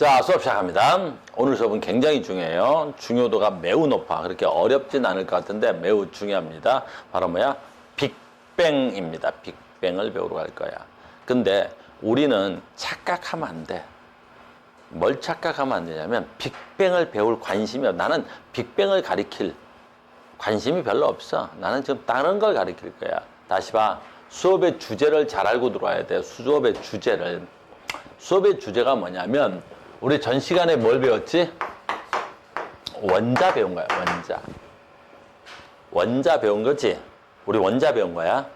자, 수업 시작합니다. 오늘 수업은 굉장히 중요해요. 중요도가 매우 높아. 그렇게 어렵진 않을 것 같은데 매우 중요합니다. 바로 뭐야? 빅뱅입니다. 빅뱅을 배우러 갈 거야. 근데 우리는 착각하면 안 돼. 뭘 착각하면 안 되냐면 빅뱅을 배울 관심이 없어. 나는 빅뱅을 가리킬 관심이 별로 없어. 나는 지금 다른 걸 가리킬 거야. 다시 봐. 수업의 주제를 잘 알고 들어와야 돼. 수업의 주제를. 수업의 주제가 뭐냐면 우리 전 시간에 뭘 배웠지? 원자 배운 거야. 원자. 원자 배운 거지? 우리 원자 배운 거야.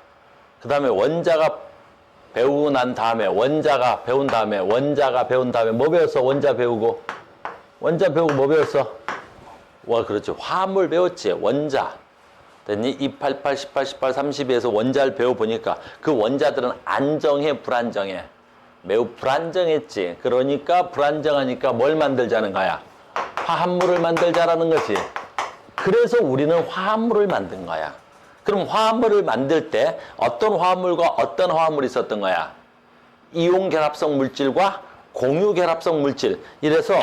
그 다음에 원자가 배우고 난 다음에 원자가 배운 다음에 원자가 배운 다음에 뭐 배웠어? 원자 배우고 뭐 배웠어? 와, 그렇지. 화합물 배웠지. 원자. 됐니? 288, 18, 18, 32에서 원자를 배워보니까 그 원자들은 안정해, 불안정해? 매우 불안정했지. 그러니까 불안정하니까 뭘 만들자는 거야? 화합물을 만들자라는 거지. 그래서 우리는 화합물을 만든 거야. 그럼 화합물을 만들 때 어떤 화합물과 어떤 화합물이 있었던 거야? 이온 결합성 물질과 공유 결합성 물질. 이래서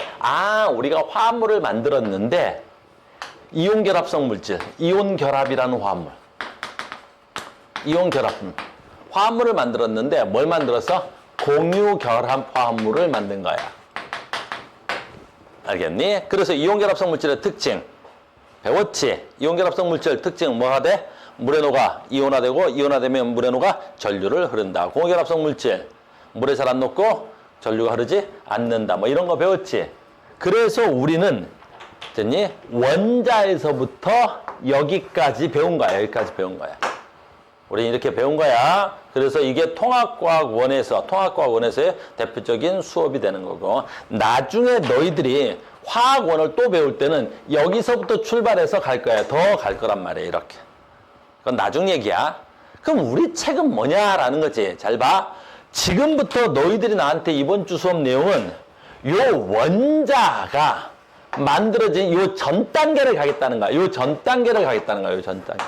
우리가 화합물을 만들었는데 이온 결합성 물질, 이온 결합이라는 화합물. 이온 결합. 화합물을 만들었는데 뭘 만들었어? 공유 결합 화합물을 만든 거야. 알겠니? 그래서 이온 결합성 물질의 특징 배웠지? 이온 결합성 물질 특징은 뭐가 돼? 물에 녹아 이온화되고 이온화되면 물에 녹아 전류를 흐른다. 공유 결합성 물질 물에 잘 안 녹고 전류가 흐르지 않는다. 뭐 이런 거 배웠지? 그래서 우리는 됐니? 원자에서부터 여기까지 배운 거야. 여기까지 배운 거야. 우리 이렇게 배운 거야. 그래서 이게 통합과학원에서의 대표적인 수업이 되는 거고, 나중에 너희들이 화학원을 또 배울 때는 여기서부터 출발해서 갈 거야. 더 갈 거란 말이야. 이렇게. 그건 나중 얘기야. 그럼 우리 책은 뭐냐라는 거지. 잘 봐. 지금부터 너희들이 나한테 이번 주 수업 내용은 요 원자가 만들어진 요 전 단계를 가겠다는 거야. 요 전 단계를 가겠다는 거야. 요 전 단계.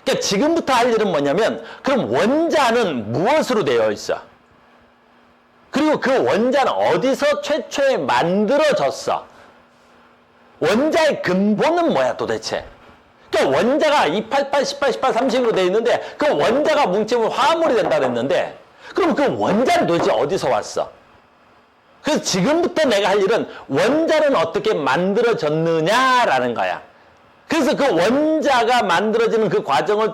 그러니까 지금부터 할 일은 뭐냐면 그럼 원자는 무엇으로 되어 있어? 그리고 그 원자는 어디서 최초에 만들어졌어? 원자의 근본은 뭐야 도대체? 그러니까 원자가 288, 18, 18, 30으로 되어 있는데 그 원자가 뭉치면 화합물이 된다 그랬는데 그럼 그 원자는 도대체 어디서 왔어? 그래서 지금부터 내가 할 일은 원자는 어떻게 만들어졌느냐라는 거야. 그래서 그 원자가 만들어지는 그 과정을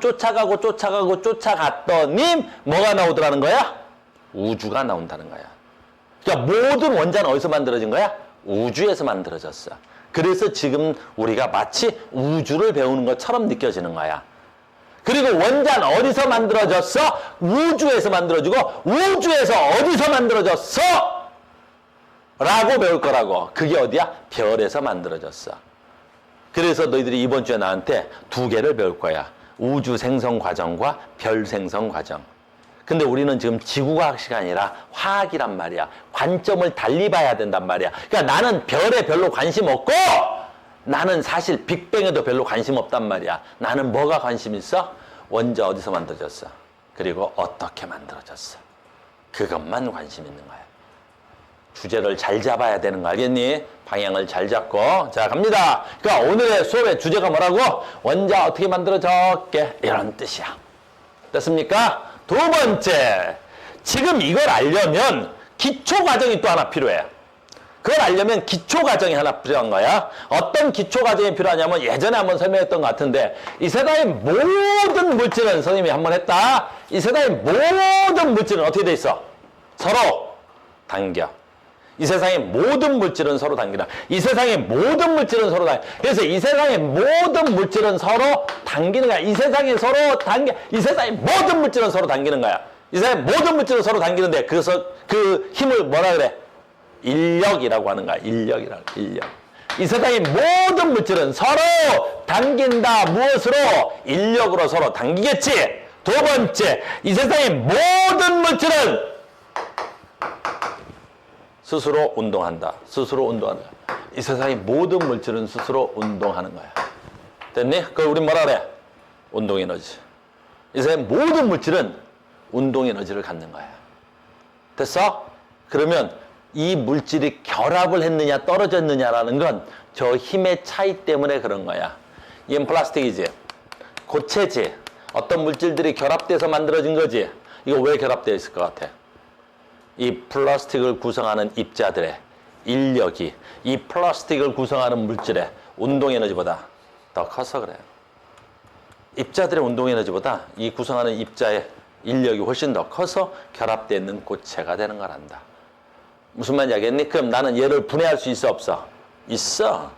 쫓아갔더니 뭐가 나오더라는 거야? 우주가 나온다는 거야. 그러니까 모든 원자는 어디서 만들어진 거야? 우주에서 만들어졌어. 그래서 지금 우리가 마치 우주를 배우는 것처럼 느껴지는 거야. 그리고 원자는 어디서 만들어졌어? 우주에서 만들어지고 우주에서 어디서 만들어졌어? 라고 배울 거라고. 그게 어디야? 별에서 만들어졌어. 그래서 너희들이 이번 주에 나한테 두 개를 배울 거야. 우주 생성 과정과 별 생성 과정. 근데 우리는 지금 지구과학 시간이라 화학이란 말이야. 관점을 달리 봐야 된단 말이야. 그러니까 나는 별에 별로 관심 없고 나는 사실 빅뱅에도 별로 관심 없단 말이야. 나는 뭐가 관심 있어? 원자 어디서 만들어졌어? 그리고 어떻게 만들어졌어? 그것만 관심 있는 거야. 주제를 잘 잡아야 되는 거 알겠니? 방향을 잘 잡고. 자, 갑니다. 그러니까 오늘의 수업의 주제가 뭐라고? 원자 어떻게 만들어졌게? 이런 뜻이야. 됐습니까? 두 번째. 지금 이걸 알려면 기초 과정이 또 하나 필요해. 그걸 알려면 기초 과정이 하나 필요한 거야. 어떤 기초 과정이 필요하냐면 예전에 한번 설명했던 것 같은데 이 세상의 모든 물질은 선생님이 한번 했다. 이 세상의 모든 물질은 어떻게 돼 있어? 서로 당겨. 이 세상의 모든 물질은 서로 당기라. 이 세상의 모든 물질은 서로 당겨. 그래서 이 세상의 모든 물질은 서로 당기는 거야. 이 세상에 서로 당겨. 이 세상의 모든 물질은 서로 당기는 거야. 이 세상의 모든 물질은 서로 당기는데 그래서 그 힘을 뭐라 그래? 인력이라고 하는 거야. 인력. 이 세상의 모든 물질은 서로 당긴다. 무엇으로? 인력으로 서로 당기겠지. 두 번째, 이 세상의 모든 물질은 스스로 운동한다. 이 세상의 모든 물질은 스스로 운동하는 거야. 됐니? 그걸 우리 뭐라 그래? 운동 에너지. 이 세상의 모든 물질은 운동 에너지를 갖는 거야. 됐어? 그러면 이 물질이 결합을 했느냐 떨어졌느냐라는 건 저 힘의 차이 때문에 그런 거야. 얘는 플라스틱이지. 고체지. 어떤 물질들이 결합돼서 만들어진 거지. 이거 왜 결합되어 있을 것 같아? 이 플라스틱을 구성하는 입자들의 인력이 이 플라스틱을 구성하는 물질의 운동 에너지보다 더 커서 그래요. 입자들의 운동 에너지보다 이 구성하는 입자의 인력이 훨씬 더 커서 결합되어 있는 고체가 되는 거란다. 무슨 말인지 알겠니? 그럼 나는 얘를 분해할 수 있어 없어? 있어.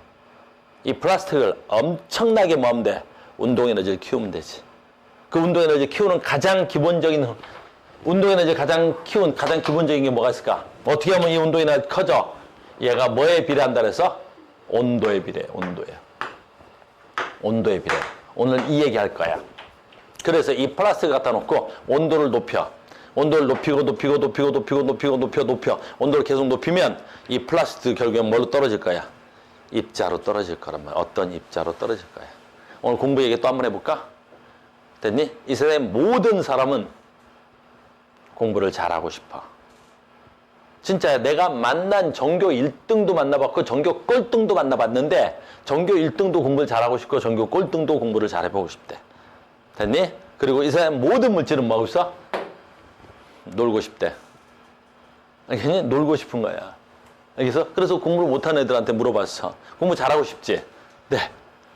이 플라스틱을 엄청나게 모으면 돼. 운동 에너지를 키우면 되지. 그 운동 에너지 키우는 가장 기본적인 운동 에너지 가장 기본적인 게 뭐가 있을까? 어떻게 하면 이 운동 에너지 커져? 얘가 뭐에 비례한다 그래서? 온도에 비례해. 온도에 비례해. 오늘 이 얘기 할 거야. 그래서 이 플라스틱 갖다 놓고 온도를 높여. 온도를 높여. 온도를 계속 높이면 이 플라스틱 결국엔 뭘로 떨어질 거야? 입자로 떨어질 거란 말이야. 어떤 입자로 떨어질 거야. 오늘 공부 얘기 또 한번 해볼까? 됐니? 이 세상의 모든 사람은 공부를 잘하고 싶어. 진짜 내가 만난 전교 1등도 만나봤고 전교 꼴등도 만나봤는데 전교 1등도 공부를 잘하고 싶고 전교 꼴등도 공부를 잘해보고 싶대. 됐니? 그리고 이 세상의 모든 물질은 뭐하고 있어? 놀고 싶대. 그냥 놀고 싶은 거야. 그래서 공부를 못하는 애들한테 물어봤어. 공부 잘하고 싶지? 네.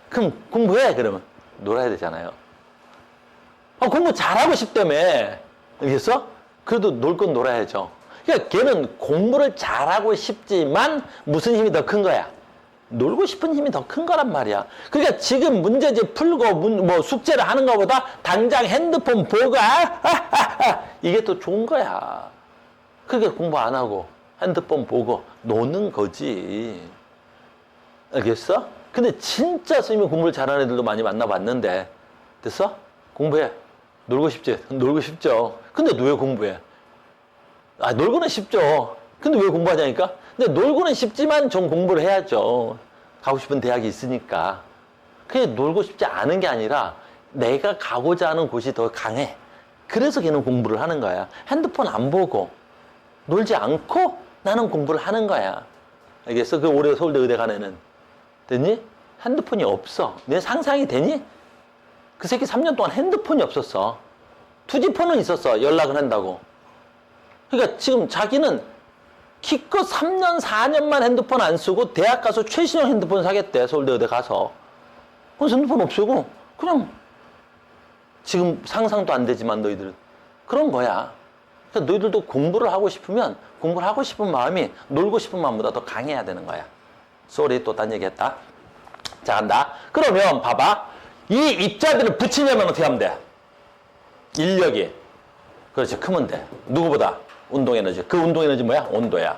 그럼 공부해. 그러면 놀아야 되잖아요. 공부 잘하고 싶다며. 알겠어? 그래도 놀 건 놀아야죠. 그러니까 걔는 공부를 잘하고 싶지만 무슨 힘이 더 큰 거야? 놀고 싶은 힘이 더 큰 거란 말이야. 그러니까 지금 문제집 풀고 뭐 숙제를 하는 것보다 당장 핸드폰 보고 이게 더 좋은 거야. 그러니까 공부 안 하고 핸드폰 보고 노는 거지. 알겠어? 근데 진짜 선생님이 공부를 잘하는 애들도 많이 만나봤는데 됐어? 공부해. 놀고 싶지? 놀고 싶죠. 근데 왜 공부해? 놀고는 쉽죠. 근데 왜 공부하냐니까? 근데 놀고는 쉽지만 좀 공부를 해야죠. 가고 싶은 대학이 있으니까. 그냥 놀고 싶지 않은 게 아니라 내가 가고자 하는 곳이 더 강해. 그래서 걔는 공부를 하는 거야. 핸드폰 안 보고 놀지 않고 나는 공부를 하는 거야. 알겠어? 그 올해 서울대 의대 간 애는. 됐니? 핸드폰이 없어. 내 상상이 되니? 그 새끼 3년 동안 핸드폰이 없었어. 투지폰은 있었어. 연락을 한다고. 그러니까 지금 자기는 기껏 3년, 4년만 핸드폰 안 쓰고 대학 가서 최신형 핸드폰 사겠대. 서울대 의대 가서. 그래서 핸드폰 없애고 그냥 지금 상상도 안 되지만 너희들은 그런 거야. 그러니까 너희들도 공부를 하고 싶으면 공부를 하고 싶은 마음이 놀고 싶은 마음보다 더 강해야 되는 거야. 쏘리 또 딴 얘기했다. 자 간다. 그러면 봐봐. 이 입자들을 붙이려면 어떻게 하면 돼? 인력이 그렇지 크면 돼. 누구보다? 운동에너지. 그 운동에너지 뭐야? 온도야.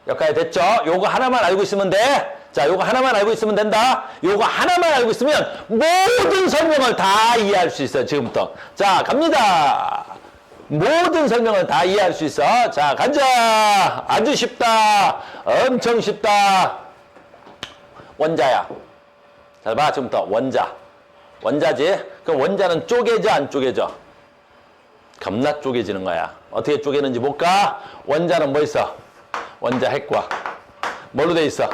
여기까지 됐죠? 요거 하나만 알고 있으면 돼. 자, 요거 하나만 알고 있으면 된다. 요거 하나만 알고 있으면 모든 설명을 다 이해할 수 있어요. 지금부터. 자, 갑니다. 모든 설명을 다 이해할 수 있어. 자, 가자. 아주 쉽다. 엄청 쉽다. 원자야. 잘 봐. 지금부터 원자. 원자지? 그럼 원자는 쪼개져 안 쪼개져? 겁나 쪼개지는 거야. 어떻게 쪼개는지 볼까? 원자는 뭐 있어? 원자 핵과 뭘로 돼 있어?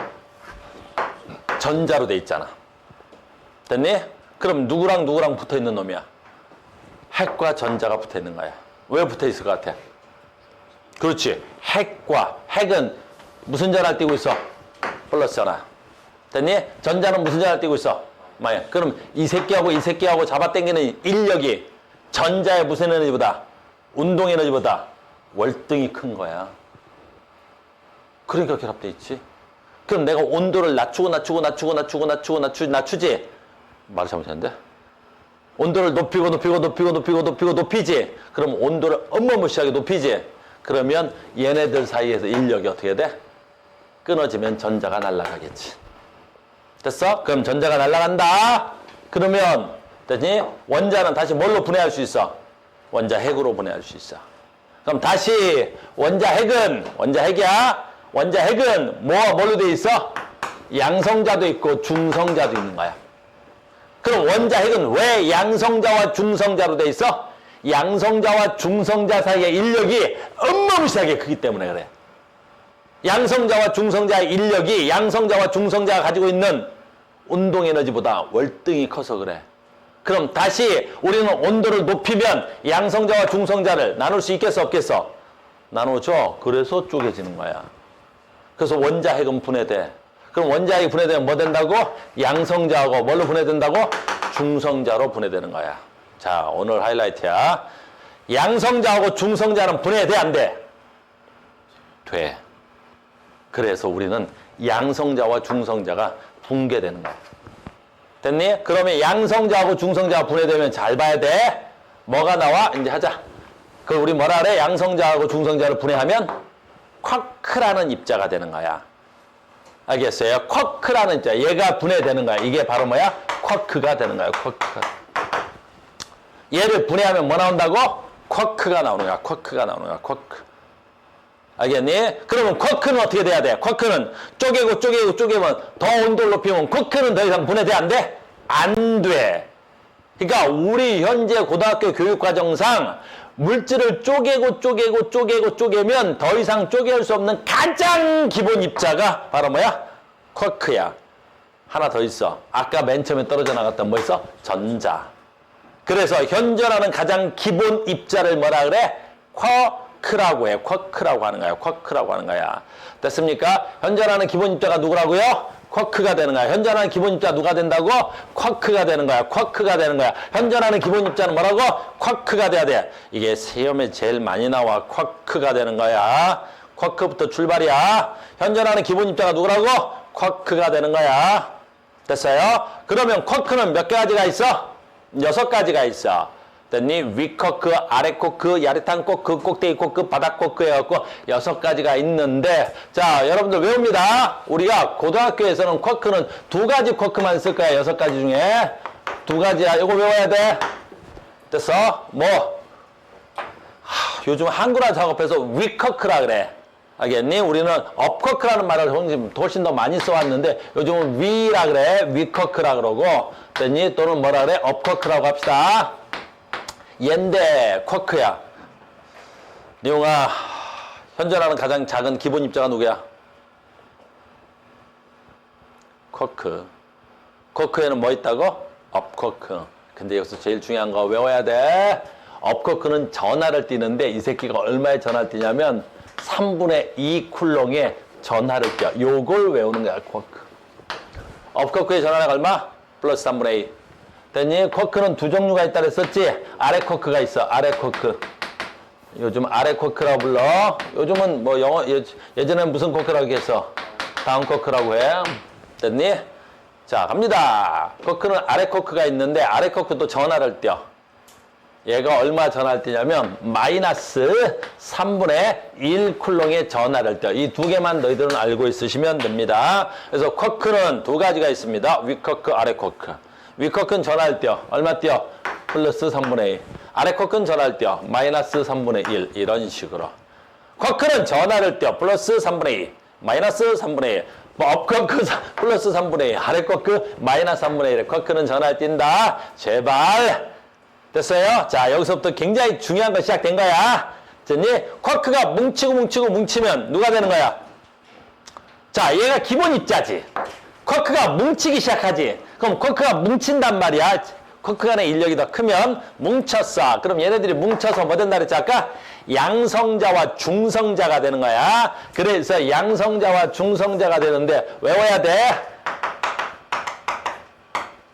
전자로 돼 있잖아. 됐니? 그럼 누구랑 누구랑 붙어 있는 놈이야? 핵과 전자가 붙어 있는 거야. 왜 붙어 있을 것 같아? 그렇지. 핵은 무슨 전화를 띄고 있어? 플러스 전화. 됐니? 전자는 무슨 전화를 띄고 있어? 마이너스. 그럼 이 새끼하고 잡아당기는 인력이 전자의 무슨 에너지보다? 운동 에너지보다 월등히 큰 거야. 그러니까 결합돼 있지. 그럼 내가 온도를 낮추지? 말을 잘못했는데? 온도를 높이지? 그럼 온도를 어마무시하게 높이지? 그러면 얘네들 사이에서 인력이 어떻게 돼? 끊어지면 전자가 날아가겠지. 됐어? 그럼 전자가 날아간다. 그러면 됐니? 원자는 다시 뭘로 분해할 수 있어? 원자 핵으로 분해할 수 있어. 그럼 다시 원자 핵은 뭘로 돼 있어? 양성자도 있고 중성자도 있는 거야. 그럼 원자 핵은 왜 양성자와 중성자로 돼 있어? 양성자와 중성자 사이의 인력이 어마무시하게 크기 때문에 그래. 양성자와 중성자의 인력이 양성자와 중성자가 가지고 있는 운동 에너지보다 월등히 커서 그래. 그럼 다시 우리는 온도를 높이면 양성자와 중성자를 나눌 수 있겠어 없겠어? 나누죠. 그래서 쪼개지는 거야. 그래서 원자핵은 분해돼. 그럼 원자핵이 분해되면 뭐 된다고? 양성자하고 뭘로 분해된다고? 중성자로 분해되는 거야. 자, 오늘 하이라이트야. 양성자하고 중성자는 분해돼 안 돼? 돼. 그래서 우리는 양성자와 중성자가 붕괴되는 거야. 됐니? 그러면 양성자하고 중성자가 분해되면 잘 봐야 돼. 뭐가 나와? 이제 하자. 그럼 우리 뭐라 그래? 양성자하고 중성자를 분해하면 쿼크라는 입자가 되는 거야. 알겠어요? 쿼크라는 입자. 얘가 분해되는 거야. 이게 바로 뭐야? 쿼크가 되는 거야. 쿼크. 얘를 분해하면 뭐 나온다고? 쿼크가 나오는 거야. 쿼크가 나오는 거야. 쿼크. 알겠니? 그러면 쿼크는 어떻게 돼야 돼? 쿼크는 쪼개면 더 온도를 높이면 쿼크는 더 이상 분해돼 안 돼? 안 돼. 그러니까 우리 현재 고등학교 교육과정상 물질을 쪼개면 더 이상 쪼개할 수 없는 가장 기본 입자가 바로 뭐야? 쿼크야. 하나 더 있어. 아까 맨 처음에 떨어져 나갔던 뭐 있어? 전자. 그래서 현존하는 가장 기본 입자를 뭐라 그래? 쿼크라고 해. 쿼크라고 하는 거야. 쿼크라고 하는 거야. 됐습니까? 현존하는 기본 입자가 누구라고요? 쿼크가 되는 거야. 현존하는 기본 입자 누가 된다고? 쿼크가 되는 거야. 쿼크가 되는 거야. 현존하는 기본 입자는 뭐라고? 쿼크가 돼야 돼. 이게 시험에 제일 많이 나와. 쿼크가 되는 거야. 쿼크부터 출발이야. 현존하는 기본 입자가 누구라고? 쿼크가 되는 거야. 됐어요? 그러면 쿼크는 몇 가지가 있어? 6가지가 있어. 됐니? 윗쿼크, 아랫쿼크, 야릇한 쿼크, 꼭대기 쿼크, 바닥 쿼크 해갖고 6가지가 있는데, 자, 여러분들 외웁니다. 우리가 고등학교에서는 쿼크는 2가지 쿼크만 쓸 거야. 6가지 중에. 2가지야. 이거 외워야 돼. 됐어? 뭐? 요즘 한글화 작업해서 윗쿼크라 그래. 알겠니? 우리는 업쿼크라는 말을 훨씬 더 많이 써왔는데 요즘은 위라 그래. 윗쿼크라 그러고. 됐니? 또는 뭐라 그래? 업쿼크라고 합시다. 얘인데 쿼크야. 니용아, 현존하는 가장 작은 기본 입자가 누구야? 쿼크. 쿼크에는 뭐 있다고? 업쿼크. 근데 여기서 제일 중요한 거 외워야 돼. 업쿼크는 전하를 띠는데 이 새끼가 얼마에 전하를 띠냐면 3분의 2 쿨롱에 전하를 띄어. 요걸 외우는 거야. 쿼크. 업쿼크의 전하가 얼마? 플러스 3분의 2. 됐니? 쿼크는 2종류가 있다 그랬었지? 아래 쿼크가 있어. 아래 쿼크. 요즘 아래 쿼크라고 불러. 요즘은 뭐 영어, 예전에는 무슨 쿼크라고 했어? 다운 쿼크라고 해. 됐니? 자, 갑니다. 쿼크는 아래 쿼크가 있는데 아래 쿼크도 전하를 띄어. 얘가 얼마 전하를 띄냐면 마이너스 3분의 1 쿨롱의 전하를 띄어. 이 2개만 너희들은 알고 있으시면 됩니다. 그래서 쿼크는 2가지가 있습니다. 윗쿼크, 아래 쿼크. 윗쿼크는 전하를 띄어. 얼마 띄어? 플러스 3분의 2. 아래 쿼크는 전하를 띄어. 마이너스 3분의 1. 이런 식으로. 쿼크는 전하를 띄어. 플러스 3분의 2. 마이너스 3분의 1. 업쿼크 플러스 3분의 2. 아래 쿼크 마이너스 3분의 1. 쿼크는 전하를 띈다. 제발. 됐어요? 자, 여기서부터 굉장히 중요한 거 시작된 거야. 됐니? 쿼크가 뭉치면 누가 되는 거야? 자, 얘가 기본 입자지. 쿼크가 뭉치기 시작하지. 그럼 쿼크가 뭉친단 말이야. 쿼크 간의 인력이 더 크면 뭉쳤어. 그럼 얘네들이 뭉쳐서 뭐 된다 그랬지 아까? 양성자와 중성자가 되는 거야. 그래서 양성자와 중성자가 되는데 외워야 돼.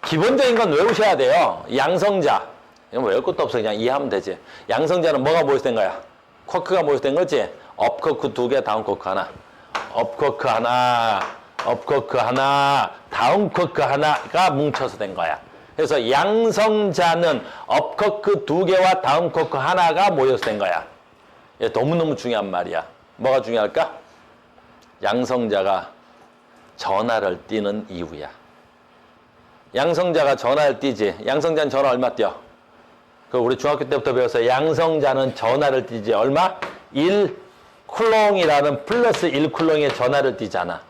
기본적인 건 외우셔야 돼요. 양성자. 이건 외울 것도 없어. 그냥 이해하면 되지. 양성자는 뭐가 모여서 거야? 쿼크가 모여서 된 거지? 업쿼크 2개, 다운쿼크 하나. 업쿼크 하나, 업쿼크 하나, 다운쿼크 하나가 뭉쳐서 된 거야. 그래서 양성자는 업쿼크 2개와 다운쿼크 하나가 모여서 된 거야. 얘 너무너무 중요한 말이야. 뭐가 중요할까? 양성자가 전하를 띠는 이유야. 양성자가 전하를 띠지. 양성자는 전하 얼마 띄어? 그 우리 중학교 때부터 배웠어요. 양성자는 전하를 띠지. 얼마? 1 쿨롱이라는 플러스 1 쿨롱의 전하를 띠잖아.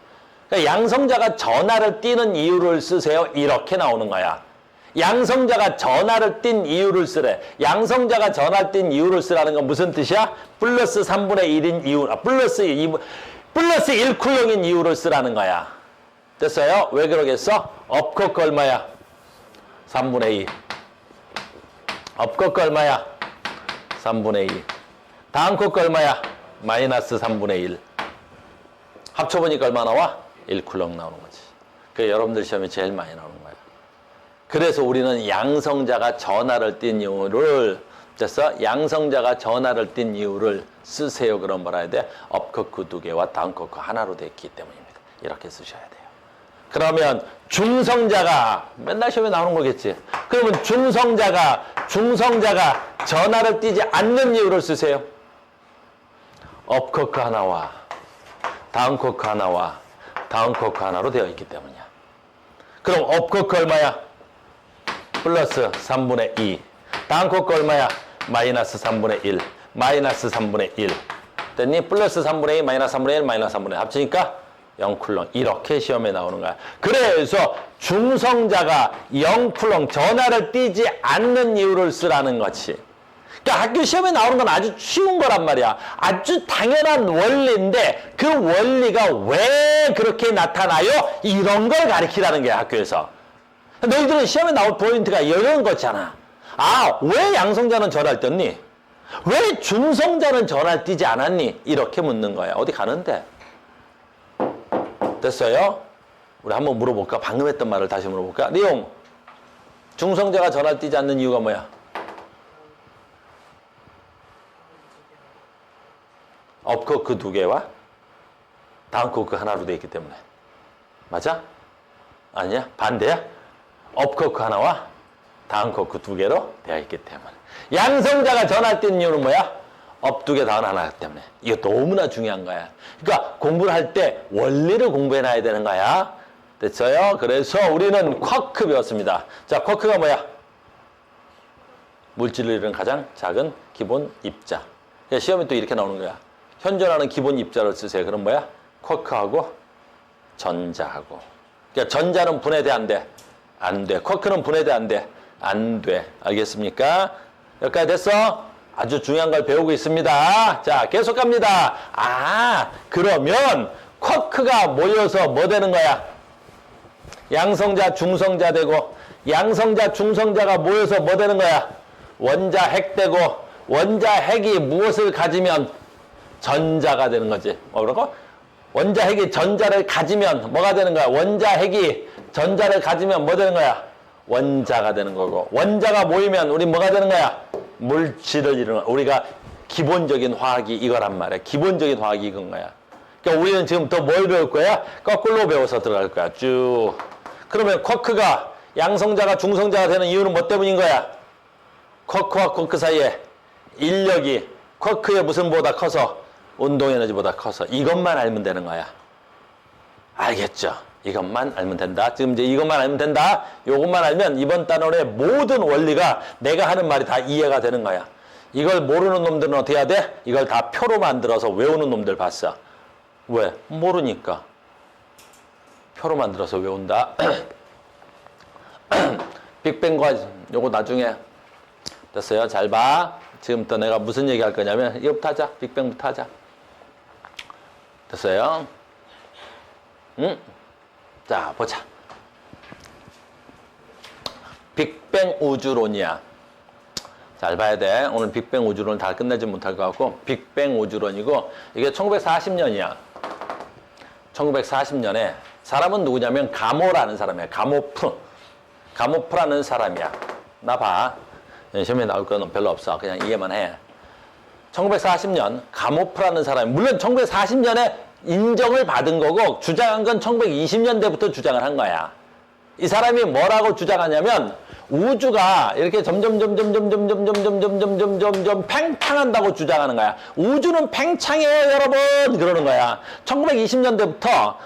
그러니까 양성자가 전하를 띠는 이유를 쓰세요. 이렇게 나오는 거야. 양성자가 전하를 띈 이유를 쓰래. 양성자가 전하를 띈 이유를 쓰라는 건 무슨 뜻이야? 플러스 3분의 1인 이유. 플러스 2, 플러스 1쿨롱인 이유를 쓰라는 거야. 됐어요? 왜 그러겠어? 업코크 얼마야? 3분의 2. 업코크 얼마야? 3분의 2. 다음 코크 얼마야? 마이너스 3분의 1. 합쳐보니까 얼마 나와? 1쿨롱 나오는 거지. 그 여러분들 시험에 제일 많이 나오는 거야. 그래서 우리는 양성자가 전하를 띈 이유를, 됐어? 양성자가 전하를 띈 이유를 쓰세요. 그럼 뭐라 해야 돼? 업코크 2개와 다음 코크 하나로 됐기 때문입니다. 이렇게 쓰셔야 돼요. 그러면 중성자가 맨날 시험에 나오는 거겠지. 그러면 중성자가 전하를 띄지 않는 이유를 쓰세요. 업코크 하나와 다음 코크 하나와 다음 코크 하나로 되어 있기 때문이야. 그럼 업코크 얼마야? 플러스 3분의 2. 다음 코크 얼마야? 마이너스 3분의 1. 마이너스 3분의 1. 됐니? 플러스 3분의 2, 마이너스 3분의 1, 마이너스 3분의 1. 합치니까 0쿨롱. 이렇게 시험에 나오는 거야. 그래서 중성자가 0쿨롱 전하를 띄지 않는 이유를 쓰라는 거지. 그러니까 학교 시험에 나오는 건 아주 쉬운 거란 말이야. 아주 당연한 원리인데 그 원리가 왜 그렇게 나타나요? 이런 걸 가르치라는 거야, 학교에서. 너희들은 시험에 나올 포인트가 이런 거잖아. 아, 왜 양성자는 전화를 떴니? 왜 중성자는 전화를 띄지 않았니? 이렇게 묻는 거야. 어디 가는데? 됐어요? 우리 한번 물어볼까? 방금 했던 말을 다시 물어볼까? 리용, 중성자가 전화를 띄지 않는 이유가 뭐야? 업코크 2개와 다음 코크 하나로 되어 있기 때문에. 맞아? 아니야? 반대야? 업코크 하나와 다음 코크 2개로 되어 있기 때문에. 양성자가 전화 띄는 이유는 뭐야? 업 2개 다음 하나이기 때문에. 이거 너무나 중요한 거야. 그러니까 공부를 할 때 원리를 공부해놔야 되는 거야. 됐어요? 그래서 우리는 쿼크 배웠습니다. 자, 쿼크가 뭐야? 물질을 이루는 가장 작은 기본 입자. 시험에 또 이렇게 나오는 거야. 현존하는 기본 입자를 쓰세요. 그럼 뭐야? 쿼크하고 전자하고. 그러니까 전자는 분해돼 안 돼? 안 돼. 쿼크는 분해돼 안 돼? 안 돼. 알겠습니까? 여기까지 됐어? 아주 중요한 걸 배우고 있습니다. 자, 계속 갑니다. 아, 그러면 쿼크가 모여서 뭐 되는 거야? 양성자, 중성자 되고, 양성자, 중성자가 모여서 뭐 되는 거야? 원자, 핵 되고, 원자, 핵이 무엇을 가지면 전자가 되는 거지. 뭐라고? 원자, 핵이 전자를 가지면 뭐가 되는 거야? 원자, 핵이 전자를 가지면 뭐 되는 거야? 원자가 되는 거고. 원자가 모이면 우리 뭐가 되는 거야? 물질을 이루는 거야. 우리가 기본적인 화학이 이거란 말이야. 기본적인 화학이 이건 거야. 그러니까 우리는 지금 더 뭘 배울 거야? 거꾸로 배워서 들어갈 거야. 쭉. 그러면 쿼크가 양성자가 중성자가 되는 이유는 뭐 때문인 거야? 쿼크와 쿼크 사이에 인력이 쿼크의 무슨 보다 커서 운동에너지보다 커서 이것만 알면 되는 거야. 알겠죠? 이것만 알면 된다. 지금 이제 이것만 알면 된다. 이것만 알면 이번 단원의 모든 원리가 내가 하는 말이 다 이해가 되는 거야. 이걸 모르는 놈들은 어떻게 해야 돼? 이걸 다 표로 만들어서 외우는 놈들 봤어. 왜? 모르니까. 표로 만들어서 외운다. 빅뱅과 요거 나중에 됐어요? 잘 봐. 지금부터 내가 무슨 얘기 할 거냐면 이거부터 하자. 빅뱅부터 하자. 됐어요? 응? 자, 보자. 빅뱅 우주론이야. 잘 봐야 돼. 오늘 빅뱅 우주론 다 끝내지 못할 것 같고 빅뱅 우주론이고 이게 1940년이야. 1940년에 사람은 누구냐면 가모라는 사람이야. 가모프. 가모프라는 사람이야. 나 봐. 시험에 나올 건 별로 없어. 그냥 이해만 해. 1940년 가모프라는 사람이 물론 1940년에 인정을 받은 거고 주장한 건 1920년대부터 주장을 한 거야. 이 사람이 뭐라고 주장하냐면 우주가 이렇게 점점 팽창한다고 주장하는 거야. 우주는 팽창해요, 여러분. 그러는 거야. 1920년대부터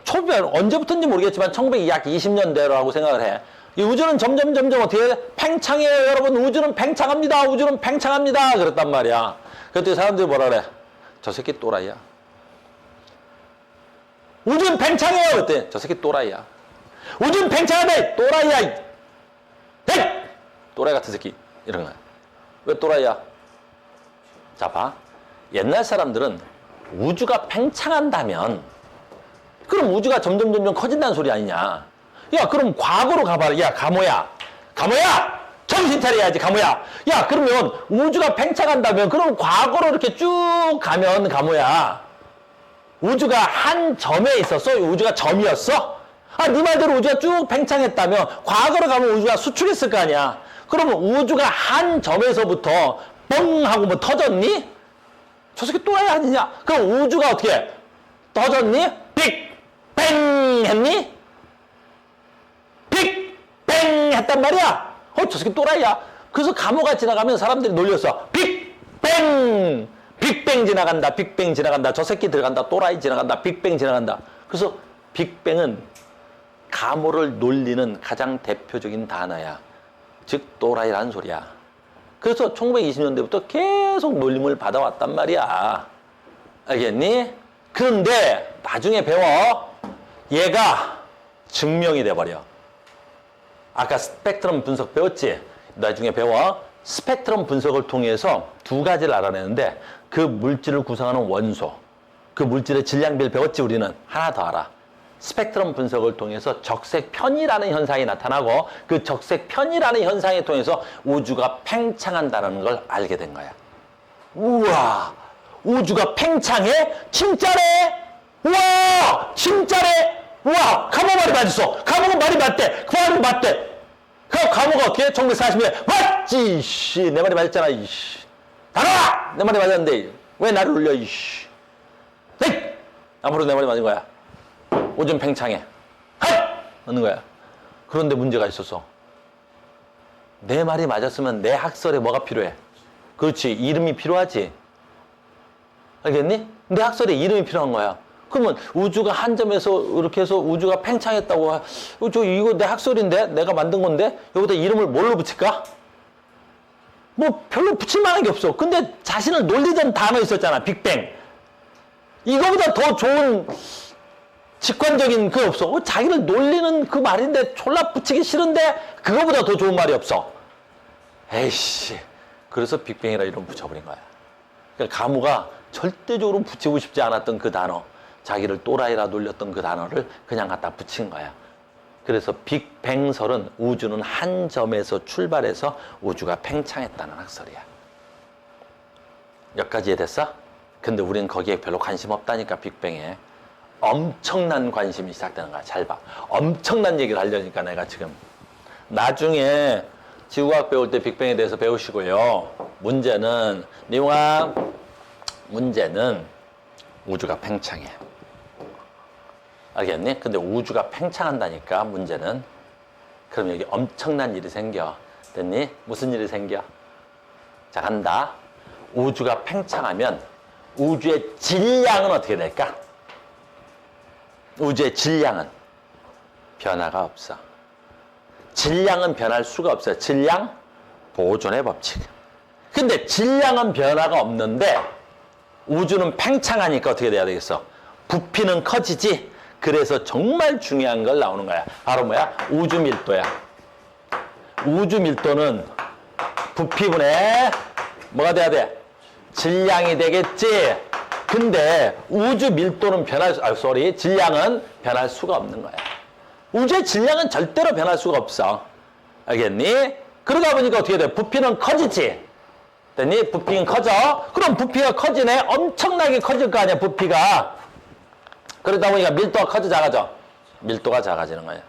초별 언제부터인지 모르겠지만 1920년대라고 생각을 해. 이 우주는 점점 어떻게 팽창해요, 여러분. 우주는 팽창합니다. 우주는 팽창합니다. 그랬단 말이야. 그랬더니 사람들이 뭐라 그래? 저 새끼 또라이야. 우주는 팽창해요. 그랬더니 저 새끼 또라이야. 우주는 팽창하네. 또라이야. 헤이! 또라이 같은 새끼. 이런 거야. 왜 또라이야? 자, 봐. 옛날 사람들은 우주가 팽창한다면 그럼 우주가 점점 커진다는 소리 아니냐. 야, 그럼 과거로 가봐라. 야, 가모야, 정신 차려야지, 가모야. 야, 그러면 우주가 팽창한다면 그럼 과거로 이렇게 쭉 가면, 가모야, 우주가 한 점에 있었어? 우주가 점이었어? 아, 네 말대로 우주가 쭉 팽창했다면 과거로 가면 우주가 수축했을 거 아니야. 그러면 우주가 한 점에서부터 뻥 하고 뭐 터졌니? 저 새끼 또라이 아니냐? 그럼 우주가 어떻게 터졌니? 빅뱅 했니? 빅뱅 했단 말이야. 저 새끼 또라이야. 그래서 감호가 지나가면 사람들이 놀렸어. 빅뱅! 빅뱅 지나간다. 빅뱅 지나간다. 저 새끼 들어간다. 또라이 지나간다. 빅뱅 지나간다. 그래서 빅뱅은 감호를 놀리는 가장 대표적인 단어야. 즉 또라이라는 소리야. 그래서 1920년대부터 계속 놀림을 받아왔단 말이야. 알겠니? 그런데 나중에 배워. 얘가 증명이 돼버려. 아까 스펙트럼 분석 배웠지? 나중에 배워. 스펙트럼 분석을 통해서 두 가지를 알아내는데 그 물질을 구성하는 원소, 그 물질의 질량비를 배웠지 우리는. 하나 더 알아. 스펙트럼 분석을 통해서 적색 편이라는 현상이 나타나고 그 적색 편이라는 현상을 통해서 우주가 팽창한다는 걸 알게 된 거야. 우와! 우주가 팽창해? 진짜래? 우와! 진짜래? 우와! 감호 말이 맞았어. 감호가 말이 맞대. 그 말이 맞대. 그 감호가 어떻게? 1940년에 맞지! 씨, 내 말이 맞았잖아. 이씨. 다 나와! 내 말이 맞았는데 왜 나를 울려? 이씨. 네! 앞으로 내 말이 맞은 거야. 오줌 팽창해. 핫! 하는 거야. 그런데 문제가 있었어. 내 말이 맞았으면 내 학설에 뭐가 필요해? 그렇지. 이름이 필요하지. 알겠니? 내 학설에 이름이 필요한 거야. 그러면 우주가 한 점에서 이렇게 해서 우주가 팽창했다고. 이거 내 학설인데? 내가 만든 건데? 여기다 이름을 뭘로 붙일까? 뭐 별로 붙일 만한 게 없어. 근데 자신을 놀리던 단어 있었잖아. 빅뱅. 이거보다 더 좋은 직관적인 그 없어. 자기를 놀리는 그 말인데 졸라 붙이기 싫은데 그거보다 더 좋은 말이 없어. 에이씨. 그래서 빅뱅이라 이름 붙여버린 거야. 그러니까 가무가 절대적으로 붙이고 싶지 않았던 그 단어, 자기를 또라이라 놀렸던 그 단어를 그냥 갖다 붙인 거야. 그래서 빅뱅설은 우주는 한 점에서 출발해서 우주가 팽창했다는 학설이야. 여기까지 이해됐어? 근데 우리는 거기에 별로 관심 없다니까. 빅뱅에 엄청난 관심이 시작되는 거야. 잘 봐. 엄청난 얘기를 하려니까 내가 지금. 나중에 지구과학 배울 때 빅뱅에 대해서 배우시고요. 문제는 니용아, 문제는 우주가 팽창해. 알겠니? 근데 우주가 팽창한다니까. 문제는. 그럼 여기 엄청난 일이 생겨. 됐니? 무슨 일이 생겨? 자, 간다. 우주가 팽창하면 우주의 질량은 어떻게 될까? 우주의 질량은 변화가 없어. 질량은 변할 수가 없어요. 질량 보존의 법칙. 근데 질량은 변화가 없는데 우주는 팽창하니까 어떻게 돼야 되겠어? 부피는 커지지. 그래서 정말 중요한 걸 나오는 거야. 바로 뭐야? 우주 밀도야. 우주 밀도는 부피분의 뭐가 돼야 돼? 질량이 되겠지. 근데 우주 밀도는 질량은 변할 수가 없는 거야. 우주의 질량은 절대로 변할 수가 없어. 알겠니? 그러다 보니까 어떻게 돼? 부피는 커지지. 됐니? 부피는 커져. 그럼 부피가 커지네. 엄청나게 커질 거 아니야, 부피가. 그러다 보니까 밀도가 커져, 작아져. 밀도가 작아지는 거야.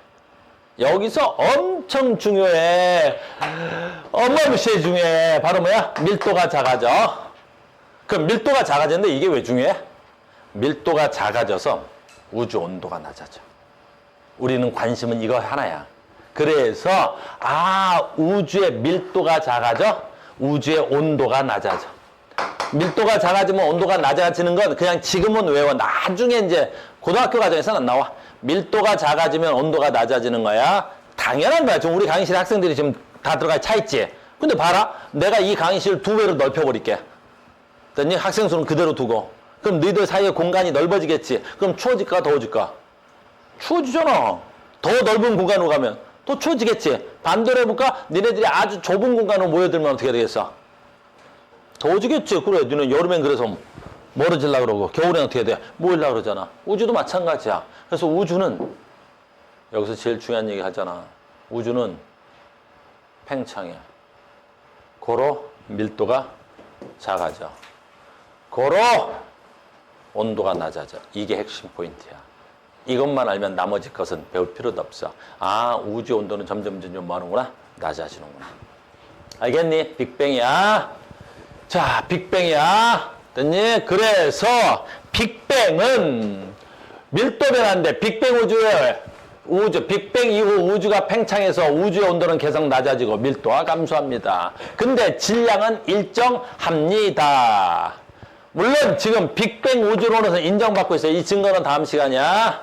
여기서 엄청 중요해. 어마무시해 중요해. 바로 뭐야? 밀도가 작아져. 그럼 밀도가 작아지는데 이게 왜 중요해? 밀도가 작아져서 우주 온도가 낮아져. 우리는 관심은 이거 하나야. 그래서 우주의 밀도가 작아져. 우주의 온도가 낮아져. 밀도가 작아지면 온도가 낮아지는 건 그냥 지금은 외워. 나중에 이제 고등학교 과정에서는 안 나와. 밀도가 작아지면 온도가 낮아지는 거야. 당연한 거야. 지금 우리 강의실 학생들이 지금 다 들어가 차 있지. 근데 봐라. 내가 이 강의실 2배로 넓혀버릴게. 됐니? 학생 수는 그대로 두고. 그럼 너희들 사이에 공간이 넓어지겠지. 그럼 추워질까 더워질까? 추워지잖아. 더 넓은 공간으로 가면 또 추워지겠지. 반대로 해볼까? 니네들이 아주 좁은 공간으로 모여들면 어떻게 되겠어? 더워지겠지. 그래. 너는 여름엔 그래서 멀어지려고 그러고 겨울에는 어떻게 돼? 모이려고 그러잖아. 우주도 마찬가지야. 그래서 우주는 여기서 제일 중요한 얘기 하잖아. 우주는 팽창이야. 고로 밀도가 작아져. 고로 온도가 낮아져. 이게 핵심 포인트야. 이것만 알면 나머지 것은 배울 필요도 없어. 아, 우주 온도는 점점 뭐 하는구나? 낮아지는구나. 알겠니? 빅뱅이야. 자, 빅뱅이야. 됐니? 그래서 빅뱅은 밀도 변화인데 빅뱅 빅뱅 이후 우주가 팽창해서 우주의 온도는 계속 낮아지고 밀도가 감소합니다. 근데 질량은 일정합니다. 물론 지금 빅뱅 우주론에서 인정받고 있어요. 이 증거는 다음 시간이야.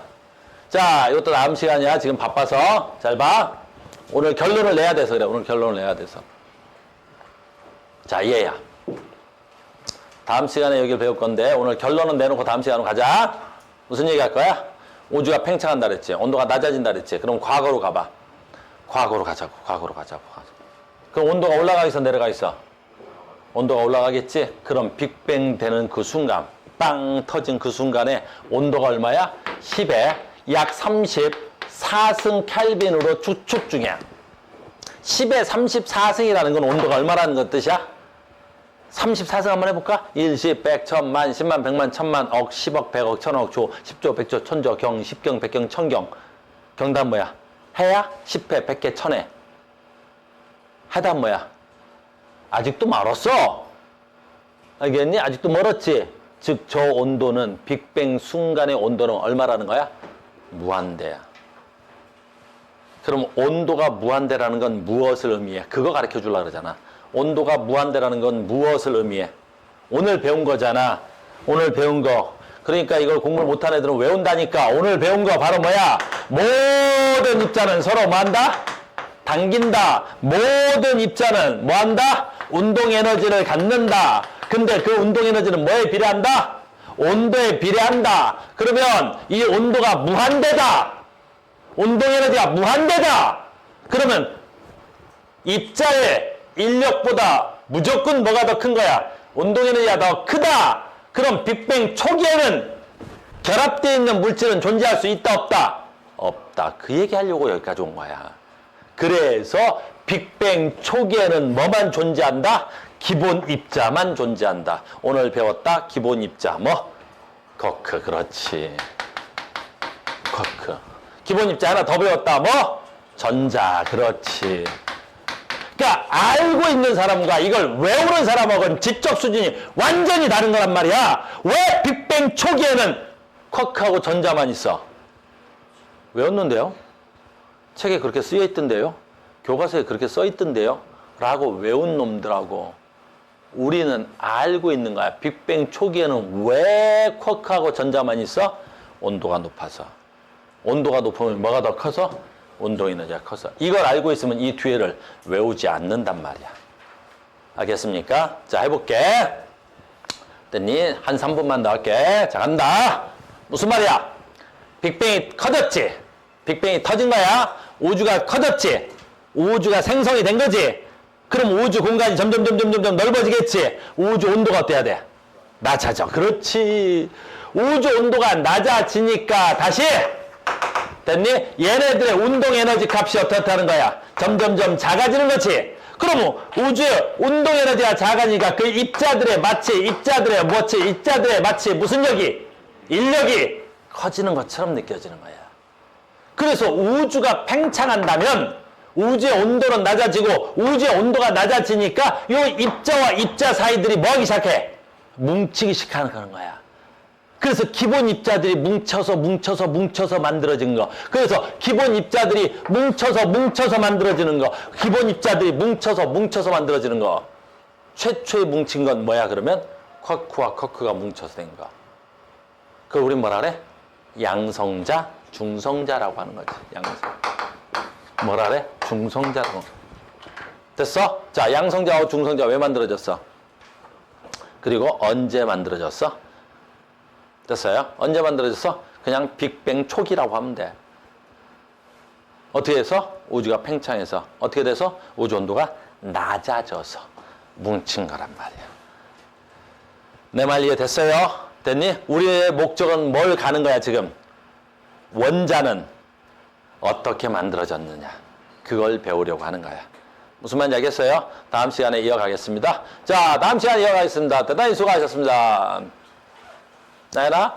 자, 이것도 다음 시간이야. 지금 바빠서. 잘 봐. 오늘 결론을 내야 돼서 그래. 오늘 결론을 내야 돼서. 자, 얘야. 다음 시간에 여기를 배울 건데 오늘 결론은 내놓고 다음 시간으로 가자. 무슨 얘기 할 거야? 우주가 팽창한다 그랬지. 온도가 낮아진다 그랬지. 그럼 과거로 가봐. 과거로 가자고. 그럼 온도가 올라가겠어, 내려가겠어? 온도가 올라가겠지? 그럼 빅뱅 되는 그 순간, 빵 터진 그 순간에 온도가 얼마야? 10에 약 34승 켈빈으로 추측 중이야. 10에 34승이라는 건 온도가 얼마라는 것 뜻이야? 34승 한번 해볼까? 1, 10, 100, 1000만, 10만, 100만, 1000만, 억, 10억, 100억, 1000억, 조, 10조, 100조, 1000조, 경, 10경, 100경, 1000경. 경단 뭐야? 해야? 10회, 100개, 1000회. 해단 뭐야? 아직도 멀었어. 알겠니? 아직도 멀었지? 즉, 저 온도는 빅뱅 순간의 온도는 얼마라는 거야? 무한대야. 그럼 온도가 무한대라는 건 무엇을 의미해? 그거 가르쳐 주려고 그러잖아. 온도가 무한대라는 건 무엇을 의미해? 오늘 배운 거잖아. 오늘 배운 거. 그러니까 이걸 공부를 못한 애들은 외운다니까. 오늘 배운 거 바로 뭐야? 모든 입자는 서로 뭐한다? 당긴다. 모든 입자는 뭐한다? 운동 에너지를 갖는다. 근데 그 운동 에너지는 뭐에 비례한다? 온도에 비례한다. 그러면 이 온도가 무한대다. 운동 에너지가 무한대다. 그러면 입자의 인력보다 무조건 뭐가 더 큰 거야? 운동 에너지가 더 크다. 그럼 빅뱅 초기에는 결합되어 있는 물질은 존재할 수 있다, 없다? 없다. 그 얘기 하려고 여기까지 온 거야. 그래서 빅뱅 초기에는 뭐만 존재한다? 기본 입자만 존재한다. 오늘 배웠다. 기본 입자. 뭐? 거크. 그렇지. 거크. 기본 입자 하나 더 배웠다. 뭐? 전자. 그렇지. 그러니까 알고 있는 사람과 이걸 외우는 사람하고는 지적 수준이 완전히 다른 거란 말이야. 왜 빅뱅 초기에는 쿼크하고 전자만 있어? 외웠는데요? 책에 그렇게 쓰여 있던데요? 교과서에 그렇게 써 있던데요? 라고 외운 놈들하고 우리는 알고 있는 거야. 빅뱅 초기에는 왜 쿼크하고 전자만 있어? 온도가 높아서. 온도가 높으면 뭐가 더 커서? 온도 에너지가 커서. 이걸 알고 있으면 이 뒤에를 외우지 않는단 말이야. 알겠습니까? 자, 해볼게. 됐니? 한 3분만 더 할게. 자, 간다. 무슨 말이야? 빅뱅이 커졌지? 빅뱅이 터진 거야? 우주가 커졌지? 우주가 생성이 된 거지? 그럼 우주 공간이 점점 넓어지겠지? 우주 온도가 어때야 돼? 낮아져. 그렇지. 우주 온도가 낮아지니까 다시 됐니? 얘네들의 운동 에너지 값이 어떻다는 거야? 점점 작아지는 거지. 그럼 우주의 운동 에너지가 작아지니까 그 입자들의 마치 무슨力? 인력이 커지는 것처럼 느껴지는 거야. 그래서 우주가 팽창한다면 우주의 온도는 낮아지고 우주의 온도가 낮아지니까 이 입자와 입자 사이들이 뭐 하기 시작해? 뭉치기 시작하는 거야. 그래서 기본 입자들이 뭉쳐서 만들어진 거. 그래서 기본 입자들이 뭉쳐서 만들어지는 거. 기본 입자들이 뭉쳐서 만들어지는 거. 최초에 뭉친 건 뭐야 그러면? 쿼크와 쿼크가 뭉쳐서 된 거. 그걸 우리 뭐라 그래? 양성자, 중성자라고 하는 거지. 양성. 뭐라 그래? 중성자라고. 됐어? 자, 양성자와 중성자 왜 만들어졌어? 그리고 언제 만들어졌어? 됐어요? 언제 만들어졌어? 그냥 빅뱅 초기라고 하면 돼. 어떻게 해서? 우주가 팽창해서. 어떻게 돼서? 우주 온도가 낮아져서 뭉친 거란 말이야. 내 말 이해됐어요? 됐니? 우리의 목적은 뭘 가는 거야, 지금? 원자는 어떻게 만들어졌느냐. 그걸 배우려고 하는 거야. 무슨 말인지 알겠어요? 다음 시간에 이어가겠습니다. 자, 다음 시간에 이어가겠습니다. 대단히 수고하셨습니다. 나연아?